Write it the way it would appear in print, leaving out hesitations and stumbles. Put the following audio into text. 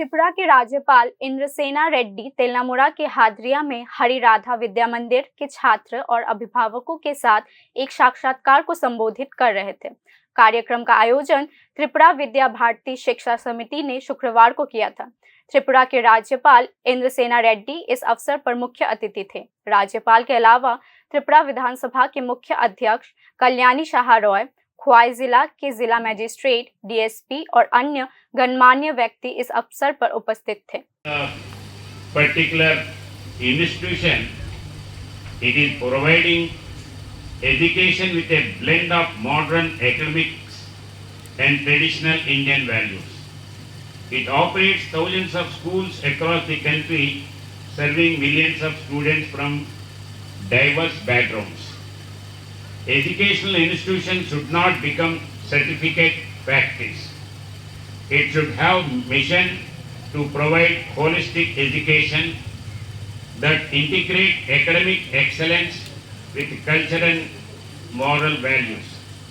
त्रिपुरा के राज्यपाल इंद्रसेना रेड्डी तेलामुरा के हादरिया में हरि राधा विद्या मंदिर के छात्र और अभिभावकों के साथ एक साक्षात्कार को संबोधित कर रहे थे। कार्यक्रम का आयोजन त्रिपुरा विद्या भारती शिक्षा समिति ने शुक्रवार को किया था। त्रिपुरा के राज्यपाल इंद्रसेना रेड्डी इस अवसर पर मुख्य अतिथि थे। राज्यपाल के अलावा त्रिपुरा विधानसभा के मुख्य अध्यक्ष कल्याणी शाह रॉय, ख्वाई जिला के जिला मजिस्ट्रेट, डीएसपी और अन्य गणमान्य व्यक्ति इस अवसर पर उपस्थित थे। Particular institution, it is providing education with a blend of modern academics and traditional Indian values. It operates thousands of schools across the country, serving millions of students from diverse backgrounds. Educational institutions should not become certificate factories. It should have mission to provide holistic education that integrate academic excellence with cultural and moral values.